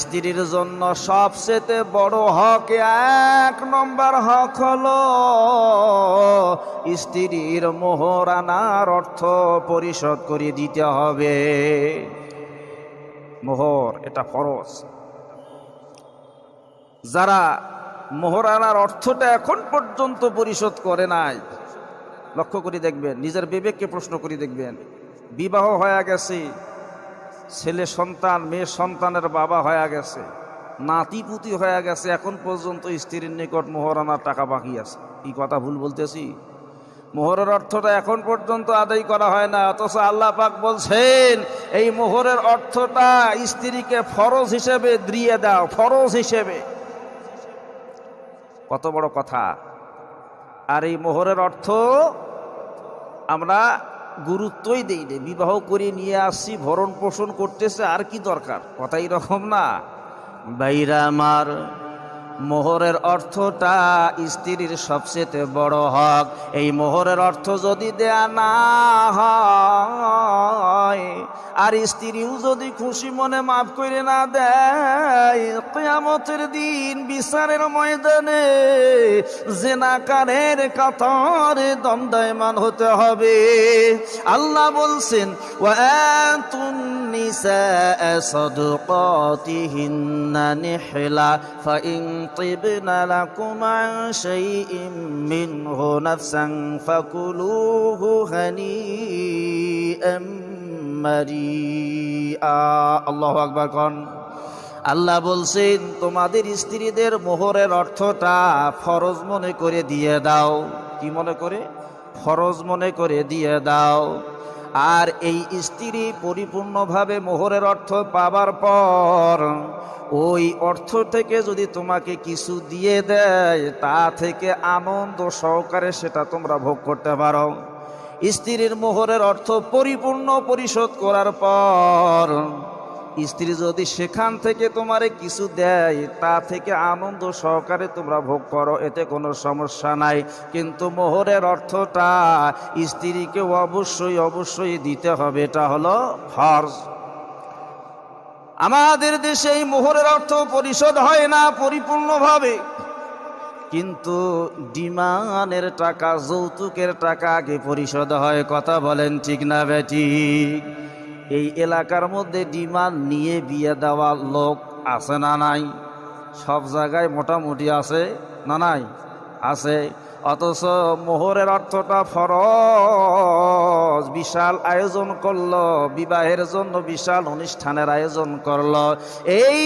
স্ত্রীর জন্য সবচেয়ে বড় হক, এক নম্বর হক হলো স্ত্রীর মোহরানার অর্থ পরিশোধ করে দিতে হবে। মোহর এটা ফরজ। যারা মোহরানার অর্থটা এখন পর্যন্ত পরিশোধ করে নাই, লক্ষ্য করে দেখবেন, নিজের বিবেককে প্রশ্ন করে দেখবেন। বিবাহ হয়ে গেছে, ছেলে সন্তান মেয়ে সন্তানের বাবা হয়ে গেছে, নাতিপুতি হয়ে গেছে, এখন পর্যন্ত স্ত্রীর নিকট মোহরানার টাকা বাকি আছে। কি কথা ভুল বলতেছি? মোহরের অর্থটা এখন পর্যন্ত আদায় করা হয় না, অথচ আল্লাহ পাক বলছেন এই মোহরের অর্থটা স্ত্রীকে ফরজ হিসেবে দিয়ে দাও, ফরজ হিসেবে। কত বড় কথা! আর এই মোহরের অর্থ আমরা গুরুত্বই দেই না, বিবাহ করে নিয়ে আসছি, ভরণ পোষণ করতেছে, আর কি দরকার? কথা এরকম না বাইরা আমার। মোহরের অর্থটা স্ত্রীর সবচেয়ে বড় হক। এই মোহরের অর্থ যদি দেয়া না হয় আর স্ত্রীও যদি খুশি মনে মাফ করে না দেয়, কিয়ামতের দিন বিচারের ময়দানে জিনাকারের কাতারে দণ্ডায়মান হতে হবে। আল্লাহ বলছেন ওয়া আতুন নিসা সাদকাতিহিন্না নিহলা ফাইন তিবনা লাকুম আন শাইইন মিনহু নাফসান ফাকুলুহু হানিআম মারিআ। আল্লাহু আকবার কোন। আল্লাহ বলছেন তোমাদের স্ত্রীদের মোহরের অর্থটা ফরজ মনে করে দিয়ে দাও। কি মনে করে? ফরজ মনে করে দিয়ে দাও। আর এই স্ত্রী পরিপূর্ণভাবে মোহরের অর্থ পাবার পর ওই অর্থ থেকে যদি তোমাকে কিছু দিয়ে দেয়, তা থেকে আনন্দ সহকারে সেটা তোমরা ভোগ করতে পারো। স্ত্রীর মোহরের অর্থ পরিপূর্ণ পরিশোধ করার পর স্ত্রী যদি সেখান থেকে তোমারে কিছু দেয়, তা থেকে আনন্দ সহকারে তোমরা ভোগ করো, এতে কোনো সমস্যা নাই। কিন্তু মোহরের অর্থটা স্ত্রীকে অবশ্যই অবশ্যই দিতে হবে, এটা হলো ফরজ। আমাদের দেশে এই মোহরের অর্থ পরিশোধ হয় না পরিপূর্ণভাবে, কিন্তু ডিমান্ডের টাকা, যৌতুকের টাকা আগে পরিশোধ হয়। কথা বলেন ঠিক না বেঠিক? এই এলাকার মধ্যে ডিমান্ড নিয়ে বিয়ে দেওয়া লোক আছে না নাই? সব জায়গায় মোটামুটি আছে না নাই? আছে। অথচ মোহরের অর্থটা ফরজ। বিশাল আয়োজন করলো, বিবাহের জন্য বিশাল অনুষ্ঠানের আয়োজন করলো। এই